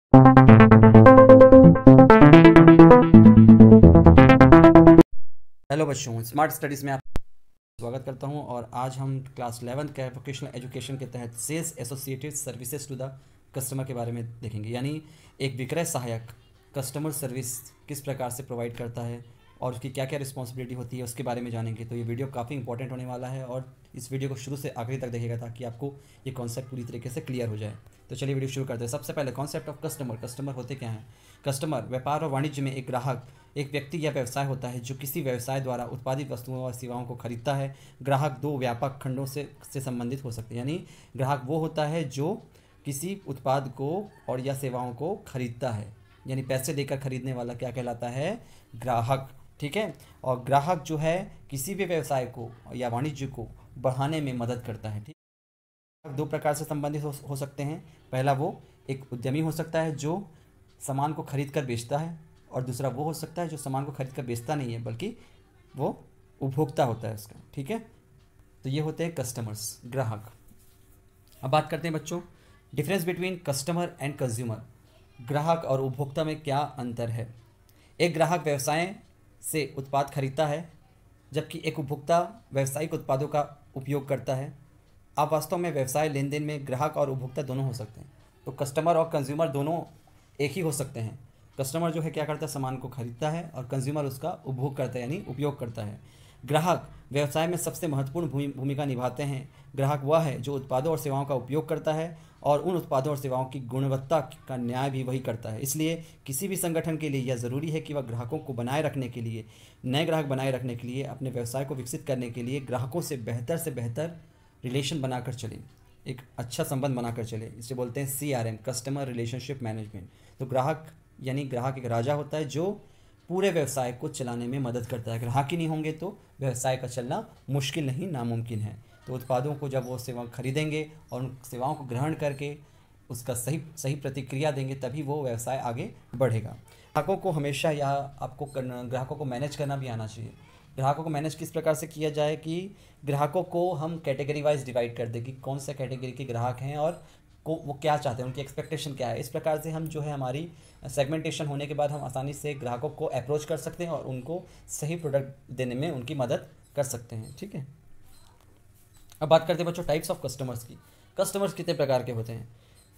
Hello बच्चों, smart studies में आप स्वागत करता हूं। और आज हम क्लास 11 के वोकेशनल एजुकेशन के तहत sales associated services to the customer के बारे में देखेंगे। यानी एक विक्रय सहायक कस्टमर सर्विस किस प्रकार से प्रोवाइड करता है और उसकी क्या क्या रिस्पॉन्सिबिलिटी होती है उसके बारे में जानेंगे। तो ये वीडियो काफ़ी इंपॉर्टेंट होने वाला है और इस वीडियो को शुरू से आखिरी तक देखिएगा ताकि आपको ये कॉन्सेप्ट पूरी तरीके से क्लियर हो जाए। तो चलिए वीडियो शुरू करते हैं। सबसे पहले कॉन्सेप्ट ऑफ कस्टमर। कस्टमर होते क्या हैं? कस्टमर व्यापार और वाणिज्य में एक ग्राहक एक व्यक्ति या व्यवसाय होता है जो किसी व्यवसाय द्वारा उत्पादित वस्तुओं और सेवाओं को खरीदता है। ग्राहक दो व्यापक खंडों से संबंधित हो सकते हैं। यानी ग्राहक वो होता है जो किसी उत्पाद को और या सेवाओं को खरीदता है, यानी पैसे देकर खरीदने वाला क्या कहलाता है? ग्राहक। ठीक है। और ग्राहक जो है किसी भी व्यवसाय को या वाणिज्य को बढ़ाने में मदद करता है। ठीक, दो प्रकार से संबंधित हो सकते हैं। पहला वो एक उद्यमी हो सकता है जो सामान को खरीद कर बेचता है, और दूसरा वो हो सकता है जो सामान को खरीद कर बेचता नहीं है बल्कि वो उपभोक्ता होता है उसका। ठीक है। तो ये होते हैं कस्टमर्स, ग्राहक। अब बात करते हैं बच्चों difference between customer and consumer. ग्राहक और उपभोक्ता में क्या अंतर है? एक ग्राहक व्यवसाय से उत्पाद खरीदता है जबकि एक उपभोक्ता व्यावसायिक उत्पादों का उपयोग करता है। आप वास्तव में व्यवसाय लेन देन में ग्राहक और उपभोक्ता दोनों हो सकते हैं। तो कस्टमर और कंज्यूमर दोनों एक ही हो सकते हैं। कस्टमर जो है क्या करता है? सामान को खरीदता है, और कंज्यूमर उसका उपभोग करता है यानी उपयोग करता है। ग्राहक व्यवसाय में सबसे महत्वपूर्ण भूमिका निभाते हैं। ग्राहक वह है जो उत्पादों और सेवाओं का उपयोग करता है और उन उत्पादों और सेवाओं की गुणवत्ता का न्याय भी वही करता है। इसलिए किसी भी संगठन के लिए यह ज़रूरी है कि वह ग्राहकों को बनाए रखने के लिए, नए ग्राहक बनाए रखने के लिए, अपने व्यवसाय को विकसित करने के लिए ग्राहकों से बेहतर रिलेशन बनाकर चले, एक अच्छा संबंध बनाकर चले। इसे बोलते हैं CRM, कस्टमर रिलेशनशिप मैनेजमेंट। तो ग्राहक यानी ग्राहक एक राजा होता है जो पूरे व्यवसाय को चलाने में मदद करता है। ग्राहक ही नहीं होंगे तो व्यवसाय का चलना मुश्किल नहीं, नामुमकिन है। तो उत्पादों को जब वो सेवा खरीदेंगे और उन सेवाओं को ग्रहण करके उसका सही प्रतिक्रिया देंगे तभी वो व्यवसाय आगे बढ़ेगा। ग्राहकों को हमेशा या आपको ग्राहकों को मैनेज करना भी आना चाहिए। ग्राहकों को मैनेज किस प्रकार से किया जाए कि ग्राहकों को हम कैटेगरी वाइज डिवाइड कर दें कि कौन सा कैटेगरी के ग्राहक हैं और वो क्या चाहते हैं, उनकी एक्सपेक्टेशन क्या है। इस प्रकार से हम जो है हमारी सेगमेंटेशन होने के बाद हम आसानी से ग्राहकों को अप्रोच कर सकते हैं और उनको सही प्रोडक्ट देने में उनकी मदद कर सकते हैं। ठीक है। अब बात करते हैं बच्चों टाइप्स ऑफ कस्टमर्स की। कस्टमर्स कितने प्रकार के होते हैं?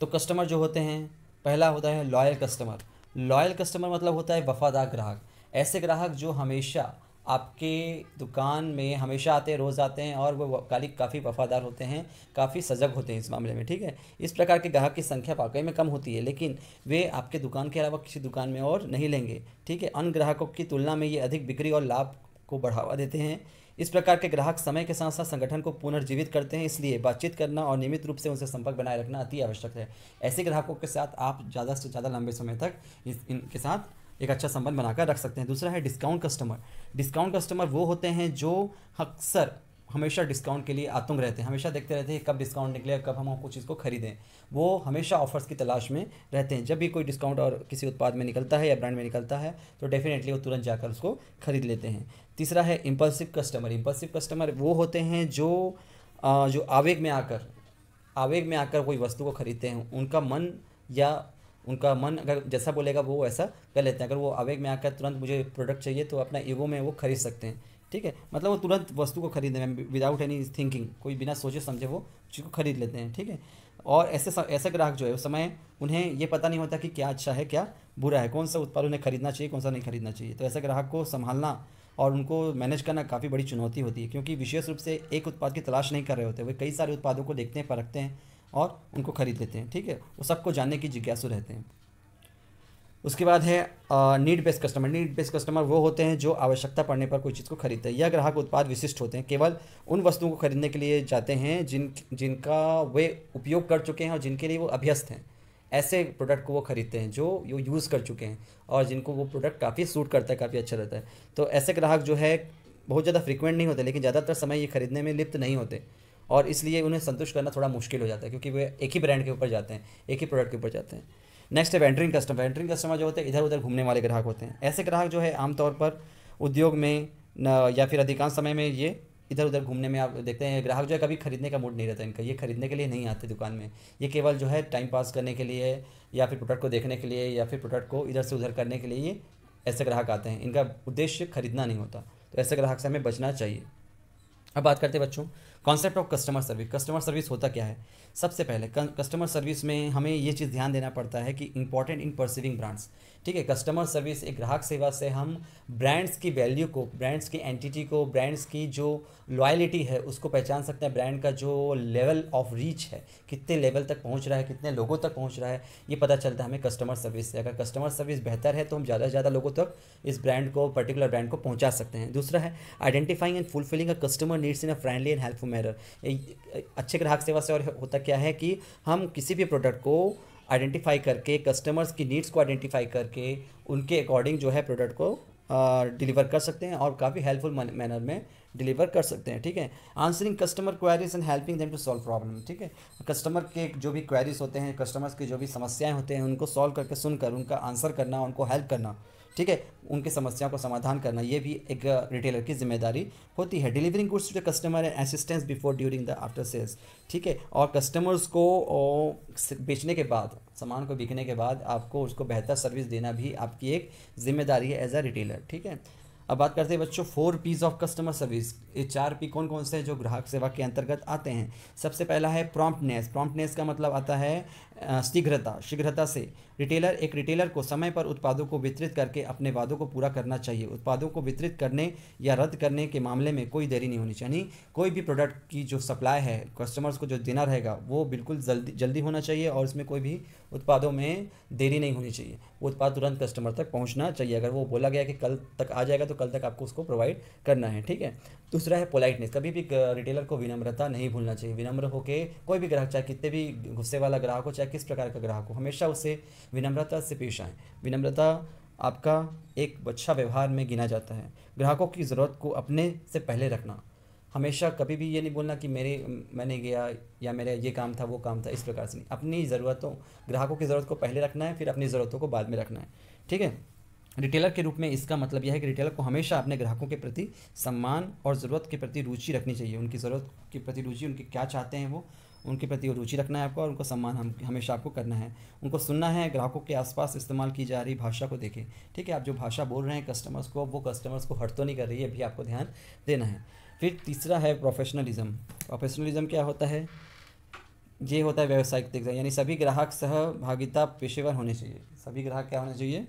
तो कस्टमर जो होते हैं, पहला होता है लॉयल कस्टमर। लॉयल कस्टमर मतलब होता है वफादार ग्राहक। ऐसे ग्राहक जो हमेशा आपके दुकान में हमेशा आते हैं, रोज़ आते हैं और वो काफ़ी वफादार होते हैं, काफ़ी सजग होते हैं इस मामले में। ठीक है। इस प्रकार के ग्राहक की संख्या वाकई में कम होती है, लेकिन वे आपके दुकान के अलावा किसी दुकान में और नहीं लेंगे। ठीक है। अन्य ग्राहकों की तुलना में ये अधिक बिक्री और लाभ को बढ़ावा देते हैं। इस प्रकार के ग्राहक समय के साथ साथ संगठन को पुनर्जीवित करते हैं, इसलिए बातचीत करना और नियमित रूप से उनसे संपर्क बनाए रखना अति आवश्यक है। ऐसे ग्राहकों के साथ आप ज़्यादा से ज़्यादा लंबे समय तक इनके साथ एक अच्छा संबंध बनाकर रख सकते हैं। दूसरा है डिस्काउंट कस्टमर। डिस्काउंट कस्टमर वो होते हैं जो अक्सर हमेशा डिस्काउंट के लिए आतुंग रहते हैं, हमेशा देखते रहते हैं कब डिस्काउंट निकले, कब हम कुछ चीज़ को खरीदें। वो हमेशा ऑफर्स की तलाश में रहते हैं। जब भी कोई डिस्काउंट और किसी उत्पाद में निकलता है या ब्रांड में निकलता है तो डेफिनेटली वो तुरंत जाकर उसको खरीद लेते हैं। तीसरा है इम्पल्सिव कस्टमर। इम्पल्सिव कस्टमर वो होते हैं जो आवेग में आकर कोई वस्तु को खरीदते हैं। उनका मन अगर जैसा बोलेगा वो ऐसा कर लेते हैं। अगर वो आवेग में आकर तुरंत मुझे प्रोडक्ट चाहिए तो अपना ईगो में वो खरीद सकते हैं। ठीक है। मतलब वो तुरंत वस्तु को खरीदने में विदाउट एनी थिंकिंग, कोई बिना सोचे समझे वो चीज़ को खरीद लेते हैं। ठीक है। और ऐसे ग्राहक जो है उस समय उन्हें ये पता नहीं होता कि क्या अच्छा है क्या बुरा है, कौन सा उत्पाद उन्हें खरीदना चाहिए, कौन सा नहीं खरीदना चाहिए। तो ऐसे ग्राहक को संभालना और उनको मैनेज करना काफ़ी बड़ी चुनौती होती है, क्योंकि विशेष रूप से एक उत्पाद की तलाश नहीं कर रहे होते, वे कई सारे उत्पादों को देखते हैं, परखते हैं और उनको खरीद लेते हैं। ठीक है। वो सबको जानने की जिज्ञासु रहते हैं। उसके बाद है need based customer. Need based customer वो होते हैं जो आवश्यकता पड़ने पर कोई चीज़ को खरीदते हैं। यह ग्राहक उत्पाद विशिष्ट होते हैं, केवल उन वस्तुओं को खरीदने के लिए जाते हैं जिनका वे उपयोग कर चुके हैं और जिनके लिए वो अभ्यस्त हैं। ऐसे प्रोडक्ट को वो खरीदते हैं जो यूज़ कर चुके हैं और जिनको वो प्रोडक्ट काफ़ी सूट करता है, काफ़ी अच्छा रहता है। तो ऐसे ग्राहक जो है बहुत ज़्यादा फ्रिक्वेंट नहीं होते, लेकिन ज़्यादातर समय ये खरीदने में लिप्त नहीं होते और इसलिए उन्हें संतुष्ट करना थोड़ा मुश्किल हो जाता है, क्योंकि वे एक ही ब्रांड के ऊपर जाते हैं, एक ही प्रोडक्ट के ऊपर जाते हैं। नेक्स्ट है वेंडरिंग कस्टमर। वेंडरिंग कस्टमर जो होते हैं इधर उधर घूमने वाले ग्राहक होते हैं। ऐसे ग्राहक जो है आमतौर पर उद्योग में या फिर अधिकांश समय में ये इधर उधर घूमने में आप देखते हैं ग्राहक जो है कभी खरीदने का मूड नहीं रहता इनका, ये खरीदने के लिए नहीं आते दुकान में, ये केवल जो है टाइम पास करने के लिए या फिर प्रोडक्ट को देखने के लिए या फिर प्रोडक्ट को इधर से उधर करने के लिए ये ऐसे ग्राहक आते हैं, इनका उद्देश्य खरीदना नहीं होता। तो ऐसे ग्राहक से हमें बचना चाहिए। अब बात करते हैं बच्चों concept of customer service. Customer service होता क्या है? सबसे पहले कस्टमर सर्विस में हमें ये चीज़ ध्यान देना पड़ता है कि इंपॉर्टेंट इन परसीविंग ब्रांड्स। ठीक है, कस्टमर सर्विस एक ग्राहक सेवा से हम ब्रांड्स की वैल्यू को, ब्रांड्स की एंटिटी को, ब्रांड्स की जो लॉयलिटी है उसको पहचान सकते हैं। ब्रांड का जो लेवल ऑफ रीच है, कितने लेवल तक पहुंच रहा है, कितने लोगों तक पहुंच रहा है, ये पता चलता है हमें कस्टमर सर्विस से। अगर कस्टमर सर्विस बेहतर है तो हम ज़्यादा से ज़्यादा लोगों तक इस ब्रांड को, पर्टिकुलर ब्रांड को पहुंचा सकते हैं। दूसरा है identifying and fulfilling a customer needs in a friendly and helpful manner. अच्छे ग्राहक सेवा से और होता क्या है कि हम किसी भी प्रोडक्ट को आइडेंटिफाई करके, कस्टमर्स की नीड्स को आइडेंटिफाई करके उनके अकॉर्डिंग जो है प्रोडक्ट को डिलीवर कर सकते हैं और काफ़ी हेल्पफुल मैनर में डिलीवर कर सकते हैं। ठीक है, answering customer queries and helping them to solve problem. ठीक है, कस्टमर के जो भी क्वेरीज होते हैं, कस्टमर्स की जो भी समस्याएं होते हैं, उनको सॉल्व करके सुनकर उनका आंसर करना, उनको हेल्प करना, ठीक है, उनकी समस्याओं को समाधान करना, ये भी एक रिटेलर की जिम्मेदारी होती है। Delivering goods to the customer and assistance before during the after sales. ठीक है, और कस्टमर्स को बेचने के बाद, सामान को बिकने के बाद आपको उसको बेहतर सर्विस देना भी आपकी एक जिम्मेदारी है एज अ रिटेलर। ठीक है, अब बात करते हैं बच्चों 4 P's ऑफ कस्टमर सर्विस। ये 4 P कौन कौन से हैं जो ग्राहक सेवा के अंतर्गत आते हैं? सबसे पहला है प्रॉम्प्टनेस। प्रॉम्प्टनेस का मतलब आता है शीघ्रता। शीघ्रता से एक रिटेलर को समय पर उत्पादों को वितरित करके अपने वादों को पूरा करना चाहिए। उत्पादों को वितरित करने या रद्द करने के मामले में कोई देरी नहीं होनी चाहिए। यानी कोई भी प्रोडक्ट की जो सप्लाई है, कस्टमर्स को जो देना रहेगा वो बिल्कुल जल्दी होना चाहिए और इसमें कोई भी उत्पादों में देरी नहीं होनी चाहिए। वो उत्पाद तुरंत कस्टमर तक पहुंचना चाहिए। अगर वो बोला गया कि कल तक आ जाएगा तो कल तक आपको उसको प्रोवाइड करना है। ठीक है, दूसरा है पोलाइटनेस। कभी भी रिटेलर को विनम्रता नहीं भूलना चाहिए। विनम्र होकर कोई भी ग्राहक, चाहे कितने भी गुस्से वाला ग्राहक हो, चाहे किस प्रकार का ग्राहक हो, हमेशा उससे विनम्रता से पेश आए। विनम्रता आपका एक अच्छा व्यवहार में गिना जाता है। ग्राहकों की ज़रूरत को अपने से पहले रखना। हमेशा कभी भी ये नहीं बोलना कि मैंने गया या मेरा ये काम था, वो काम था, इस प्रकार से नहीं। अपनी ज़रूरतों, ग्राहकों की ज़रूरत को पहले रखना है, फिर अपनी ज़रूरतों को बाद में रखना है। ठीक है, रिटेलर के रूप में इसका मतलब यह है कि रिटेलर को हमेशा अपने ग्राहकों के प्रति सम्मान और ज़रूरत के प्रति रुचि रखनी चाहिए। उनकी ज़रूरत के प्रति रुचि, उनके क्या चाहते हैं वो, उनके प्रति रुचि रखना है आपको और उनको सम्मान हमेशा आपको करना है। उनको सुनना है। ग्राहकों के आसपास इस्तेमाल की जा रही भाषा को देखें। ठीक है, आप जो भाषा बोल रहे हैं कस्टमर्स को, वो कस्टमर्स को हर्ट तो नहीं कर रही है, भी आपको ध्यान देना है। फिर तीसरा है प्रोफेशनलिज्म। प्रोफेशनलिज्म क्या होता है? ये होता है व्यावसायिक दिग्गज, यानी सभी ग्राहक सहभागिता पेशेवर होने चाहिए। सभी ग्राहक क्या होने चाहिए?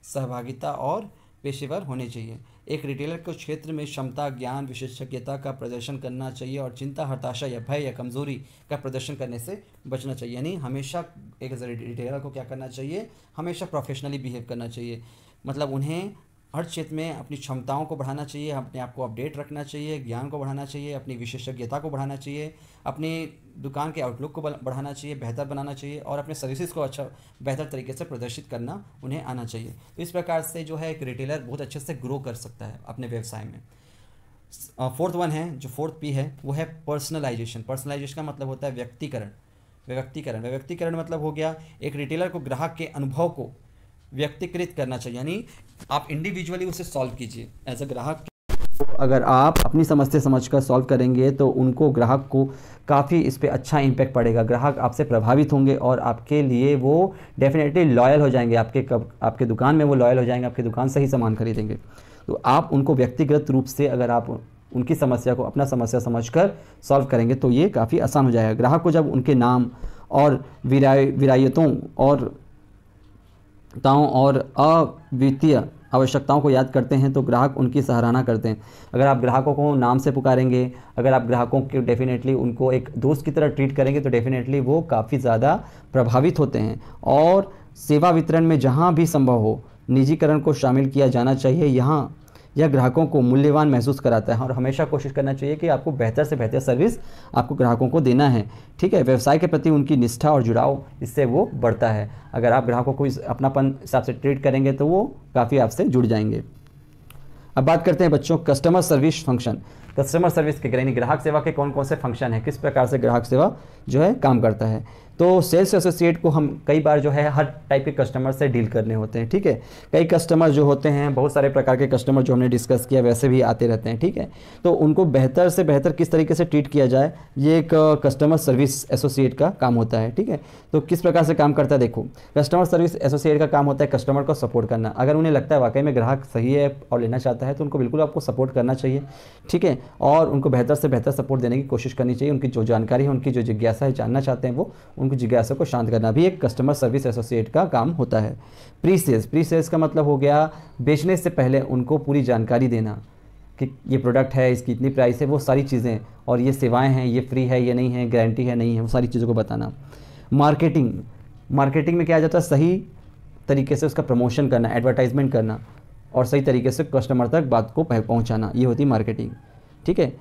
सहभागिता और पेशेवर होने चाहिए। एक रिटेलर को क्षेत्र में क्षमता, ज्ञान, विशेषज्ञता का प्रदर्शन करना चाहिए और चिंता, हताशा या भय या कमजोरी का प्रदर्शन करने से बचना चाहिए। यानी हमेशा एक रिटेलर को क्या करना चाहिए? हमेशा प्रोफेशनली बिहेव करना चाहिए। मतलब उन्हें हर क्षेत्र में अपनी क्षमताओं को बढ़ाना चाहिए, अपने आप को अपडेट रखना चाहिए, ज्ञान को बढ़ाना चाहिए, अपनी विशेषज्ञता को बढ़ाना चाहिए, अपनी दुकान के आउटलुक को बढ़ाना चाहिए, बेहतर बनाना चाहिए और अपने सर्विसेज को बेहतर तरीके से प्रदर्शित करना उन्हें आना चाहिए। तो इस प्रकार से जो है एक रिटेलर बहुत अच्छे से ग्रो कर सकता है अपने व्यवसाय में। फोर्थ वन है, जो 4th P है, वो है पर्सनलाइजेशन। पर्सनलाइजेशन का मतलब होता है व्यक्तिकरण। व्यक्तिकरण मतलब हो गया एक रिटेलर को ग्राहक के अनुभव को व्यक्तिकृत करना चाहिए। यानी आप इंडिविजुअली उसे सॉल्व कीजिए एज अ ग्राहक। तो अगर आप अपनी समस्या समझकर सॉल्व करेंगे तो उनको, ग्राहक को काफ़ी इस पे अच्छा इम्पैक्ट पड़ेगा। ग्राहक आपसे प्रभावित होंगे और आपके लिए वो डेफिनेटली लॉयल हो जाएंगे। आपके दुकान में वो लॉयल हो जाएंगे, आपकी दुकान से ही सामान खरीदेंगे। तो आप उनको व्यक्तिगत रूप से अगर आप उनकी समस्या को अपना समस्या समझकर सॉल्व करेंगे तो ये काफ़ी आसान हो जाएगा। ग्राहक को जब उनके नाम और विरायतों और अवित्तीय आवश्यकताओं को याद करते हैं तो ग्राहक उनकी सराहना करते हैं। अगर आप ग्राहकों को नाम से पुकारेंगे, अगर आप ग्राहकों के डेफिनेटली उनको एक दोस्त की तरह ट्रीट करेंगे तो डेफिनेटली वो काफ़ी ज़्यादा प्रभावित होते हैं। और सेवा वितरण में जहां भी संभव हो निजीकरण को शामिल किया जाना चाहिए। यह ग्राहकों को मूल्यवान महसूस कराता है और हमेशा कोशिश करना चाहिए कि आपको बेहतर से बेहतर सर्विस आपको ग्राहकों को देना है। ठीक है, व्यवसाय के प्रति उनकी निष्ठा और जुड़ाव, इससे वो बढ़ता है। अगर आप ग्राहकों को इस अपनापन हिसाब से ट्रीट करेंगे तो वो काफ़ी आपसे जुड़ जाएंगे। अब बात करते हैं बच्चों customer service function. Customer service के यानी ग्राहक सेवा के कौन कौन से फंक्शन है, किस प्रकार से ग्राहक सेवा जो है काम करता है। तो सेल्स एसोसिएट को हम कई बार जो है हर टाइप के कस्टमर से डील करने होते हैं, ठीक है। कई कस्टमर जो होते हैं, बहुत सारे प्रकार के कस्टमर जो हमने डिस्कस किया वैसे भी आते रहते हैं, ठीक है। तो उनको बेहतर से बेहतर किस तरीके से ट्रीट किया जाए, ये एक कस्टमर सर्विस एसोसिएट का काम होता है, ठीक है। तो किस प्रकार से काम करता है, देखो कस्टमर सर्विस एसोसिएट का काम होता है कस्टमर को सपोर्ट करना। अगर उन्हें लगता है वाकई में ग्राहक सही है और लेना चाहता है तो उनको बिल्कुल आपको सपोर्ट करना चाहिए, ठीक है। और उनको बेहतर से बेहतर सपोर्ट देने की कोशिश करनी चाहिए। उनकी जो जानकारी है, उनकी जो जिज्ञासा है, जानना चाहते हैं वो, उनकी जिज्ञासा को शांत करना भी एक कस्टमर सर्विस एसोसिएट का काम होता है। प्री सेल्स का मतलब हो गया बेचने से पहले उनको पूरी जानकारी देना कि ये प्रोडक्ट है, इसकी इतनी प्राइस है, वो सारी चीज़ें, और ये सेवाएं हैं, ये फ्री है, ये नहीं है, गारंटी है, नहीं है, वो सारी चीज़ों को बताना। मार्केटिंग में क्या आ जाता है, सही तरीके से उसका प्रमोशन करना, एडवर्टाइजमेंट करना और सही तरीके से कस्टमर तक बात को पहुंचाना, ये होती है मार्केटिंग, ठीक है।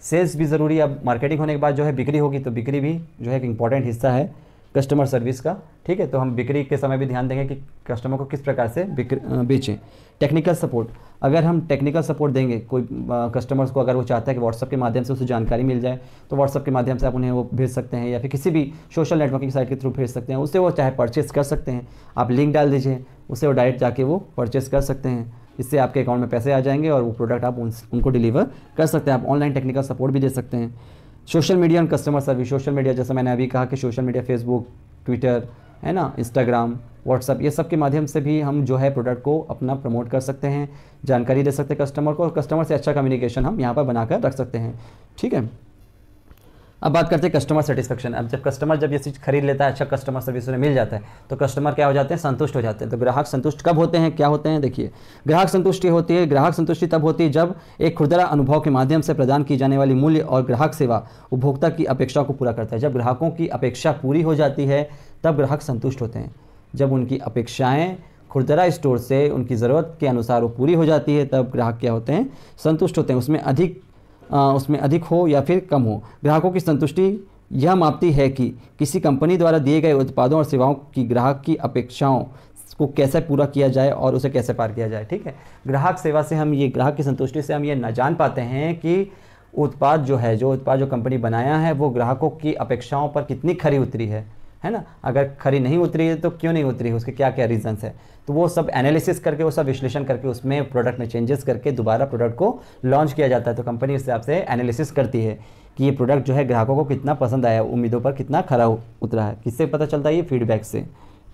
सेल्स भी ज़रूरी है। अब मार्केटिंग होने के बाद जो है बिक्री होगी, तो बिक्री भी जो है एक इम्पॉर्टेंट हिस्सा है कस्टमर सर्विस का, ठीक है। तो हम बिक्री के समय भी ध्यान देंगे कि कस्टमर को किस प्रकार से बेचें। टेक्निकल सपोर्ट, अगर हम टेक्निकल सपोर्ट देंगे कोई कस्टमर्स को, अगर वो चाहता है कि व्हाट्सअप के माध्यम से उसे जानकारी मिल जाए, तो व्हाट्सअप के माध्यम से आप उन्हें वो भेज सकते हैं, या फिर किसी भी सोशल नेटवर्किंग साइट के थ्रू भेज सकते हैं। उससे वो चाहे परचेस कर सकते हैं, आप लिंक डाल दीजिए, उससे वो डायरेक्ट जाके वो परचेस कर सकते हैं। इससे आपके अकाउंट में पैसे आ जाएंगे और वो प्रोडक्ट आप उनको डिलीवर कर सकते हैं। आप ऑनलाइन टेक्निकल सपोर्ट भी दे सकते हैं। सोशल मीडिया और कस्टमर सर्विस, सोशल मीडिया जैसा मैंने अभी कहा कि सोशल मीडिया, फेसबुक, ट्विटर है ना, इंस्टाग्राम, व्हाट्सअप, ये सब के माध्यम से भी हम जो है प्रोडक्ट को अपना प्रमोट कर सकते हैं, जानकारी दे सकते हैं कस्टमर को, और कस्टमर से अच्छा कम्युनिकेशन हम यहाँ पर बनाकर रख सकते हैं, ठीक है। अब बात करते हैं कस्टमर सेटिस्फेक्शन। अब जब कस्टमर जब ये चीज़ खरीद लेता है, अच्छा कस्टमर सर्विस उन्हें मिल जाता है, तो कस्टमर क्या हो जाते हैं, संतुष्ट हो जाते हैं। तो ग्राहक संतुष्ट कब होते हैं, क्या होते हैं, देखिए ग्राहक संतुष्टि तब होती है जब एक खुदरा अनुभव के माध्यम से प्रदान की जाने वाली मूल्य और ग्राहक सेवा उपभोक्ता की अपेक्षा को पूरा करता है। जब ग्राहकों की अपेक्षा पूरी हो जाती है तब ग्राहक संतुष्ट होते हैं। जब उनकी अपेक्षाएँ खुदरा स्टोर से उनकी ज़रूरत के अनुसार वो पूरी हो जाती है तब ग्राहक क्या होते हैं, संतुष्ट होते हैं। उसमें अधिक हो या फिर कम हो, ग्राहकों की संतुष्टि यह मापती है कि किसी कंपनी द्वारा दिए गए उत्पादों और सेवाओं की ग्राहक की अपेक्षाओं को कैसे पूरा किया जाए और उसे कैसे पार किया जाए, ठीक है। ग्राहक सेवा से हम ये, ग्राहक की संतुष्टि से हम ये न जान पाते हैं कि उत्पाद जो कंपनी बनाया है वो ग्राहकों की अपेक्षाओं पर कितनी खरी उतरी है ना। अगर खरी नहीं उतरी है तो क्यों नहीं उतरी है, उसके क्या क्या रीजंस है, तो वो सब एनालिसिस करके, वो सब विश्लेषण करके उसमें प्रोडक्ट में चेंजेस करके दोबारा प्रोडक्ट को लॉन्च किया जाता है। तो कंपनी इस हिसाब से एनालिसिस करती है कि ये प्रोडक्ट जो है ग्राहकों को कितना पसंद आया, उम्मीदों पर कितना खरा उतरा है। किससे पता चलता है, ये फीडबैक से,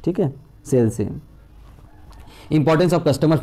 ठीक है, सेल से। इंपॉर्टेंस ऑफ कस्टमर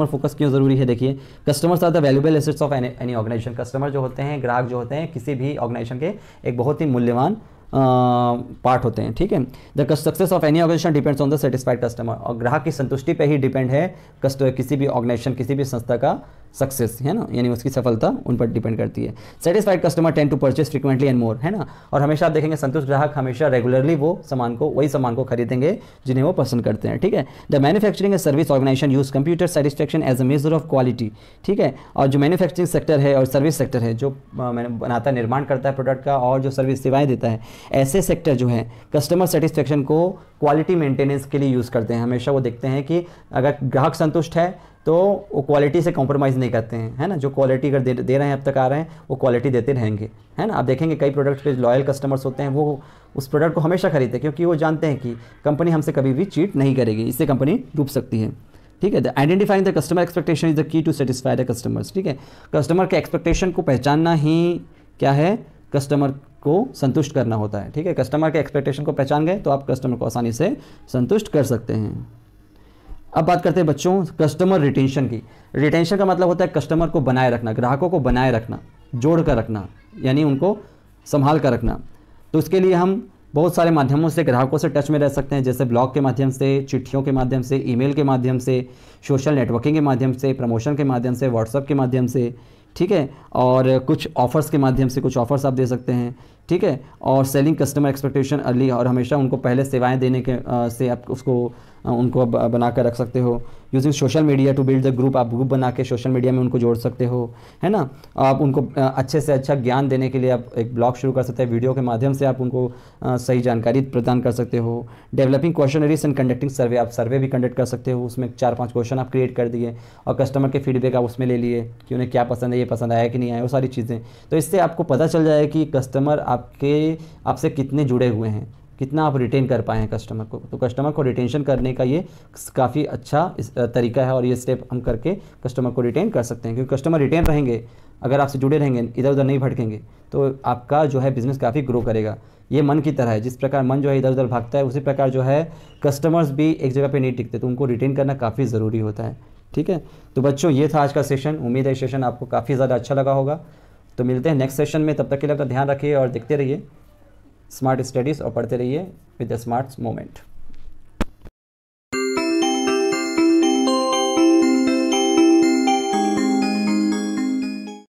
फोकस क्यों ज़रूरी है, देखिए customers are the valuable assets of any organisation. Customer जो होते हैं, ग्राहक जो होते हैं, किसी भी ऑर्गेनाइजेशन के एक बहुत ही मूल्यवान पार्ट होते हैं, ठीक है। The success of any organisation depends on the satisfied customer. और ग्राहक की संतुष्टि पे ही डिपेंड है किसी भी ऑर्गेनाइजेशन, किसी भी संस्था का सक्सेस, है ना, यानी उसकी सफलता उन पर डिपेंड करती है। Satisfied customer tend to purchase frequently and more, है ना। और हमेशा आप देखेंगे संतुष्ट ग्राहक हमेशा रेगुलरली वही सामान को खरीदेंगे जिन्हें वो पसंद करते हैं, ठीक है। The manufacturing and service organisation use computer satisfaction as a measure of quality, ठीक है। और जो मैन्युफैक्चरिंग सेक्टर है और सर्विस सेक्टर है, जो बनाता है, निर्माण करता है प्रोडक्ट का और जो सर्विस सेवाएं देता है, ऐसे सेक्टर जो है कस्टमर सेटिस्फैक्शन को क्वालिटी मेंटेनेंस के लिए यूज़ करते हैं। हमेशा वो देखते हैं कि अगर ग्राहक संतुष्ट है तो वो क्वालिटी से कॉम्प्रोमाइज़ नहीं करते हैं, है ना। जो क्वालिटी अगर दे रहे हैं, अब तक आ रहे हैं, वो क्वालिटी देते रहेंगे, है ना। आप देखेंगे कई प्रोडक्ट्स पे लॉयल कस्टमर्स होते हैं, वो उस प्रोडक्ट को हमेशा खरीदते हैं क्योंकि वो जानते हैं कि कंपनी हमसे कभी भी चीट नहीं करेगी, इससे कंपनी डूब सकती है, ठीक है। The identifying the customer expectation is the key to satisfy the customers, ठीक है। कस्टमर के एक्सपेक्टेशन को पहचानना ही क्या है, कस्टमर को संतुष्ट करना होता है, ठीक है। कस्टमर के एक्सपेक्टेशन को पहचान गए तो आप कस्टमर को आसानी से संतुष्ट कर सकते हैं। अब बात करते हैं बच्चों कस्टमर रिटेंशन की। रिटेंशन का मतलब होता है कस्टमर को बनाए रखना, ग्राहकों को बनाए रखना, जोड़ कर रखना, यानी उनको संभाल कर रखना। तो उसके लिए हम बहुत सारे माध्यमों से ग्राहकों से टच में रह सकते हैं, जैसे ब्लॉग के माध्यम से, चिट्ठियों के माध्यम से, ईमेल के माध्यम से, सोशल नेटवर्किंग के माध्यम से, प्रमोशन के माध्यम से, व्हाट्सएप के माध्यम से, ठीक है। और कुछ ऑफ़र्स के माध्यम से, कुछ ऑफ़र्स आप दे सकते हैं, ठीक है। और सेलिंग कस्टमर एक्सपेक्टेशन अर्ली, और हमेशा उनको पहले सेवाएं देने के से आप उसको उनको बना कर रख सकते हो। Using social media to build the group, आप ग्रुप बना के सोशल मीडिया में उनको जोड़ सकते हो, है ना। आप उनको अच्छे से अच्छा ज्ञान देने के लिए आप एक ब्लॉग शुरू कर सकते हैं, वीडियो के माध्यम से आप उनको सही जानकारी प्रदान कर सकते हो। डेवलपिंग क्वेश्चनरीज एंड कंडक्टिंग सर्वे, आप सर्वे भी कंडक्ट कर सकते हो, उसमें 4-5 क्वेश्चन आप क्रिएट कर दिए और कस्टमर के फीडबैक आप उसमें ले लिए कि उन्हें क्या पसंद है, ये पसंद आया कि नहीं आया, वो सारी चीज़ें। तो इससे आपको पता चल जाए कि कस्टमर आपसे कितने जुड़े हुए हैं, कितना आप रिटेन कर पाए हैं कस्टमर को। तो कस्टमर को रिटेंशन करने का ये काफ़ी अच्छा तरीका है, और ये स्टेप हम करके कस्टमर को रिटेन कर सकते हैं। क्योंकि कस्टमर रिटेन रहेंगे, अगर आपसे जुड़े रहेंगे, इधर उधर नहीं भटकेंगे, तो आपका जो है बिज़नेस काफ़ी ग्रो करेगा। ये मन की तरह है, जिस प्रकार मन जो है इधर उधर भागता है, उसी प्रकार जो है कस्टमर्स भी एक जगह पे नहीं टिकते, तो उनको रिटेन करना काफ़ी ज़रूरी होता है। ठीक है, तो बच्चों ये था आज का सेशन। उम्मीद है सेशन आपको काफ़ी ज़्यादा अच्छा लगा होगा। तो मिलते हैं नेक्स्ट सेशन में, तब तक के लिए अपना ध्यान रखिए और देखते रहिए स्मार्ट स्टडीज़ और पढ़ते रहिए विद द स्मार्ट मोमेंट।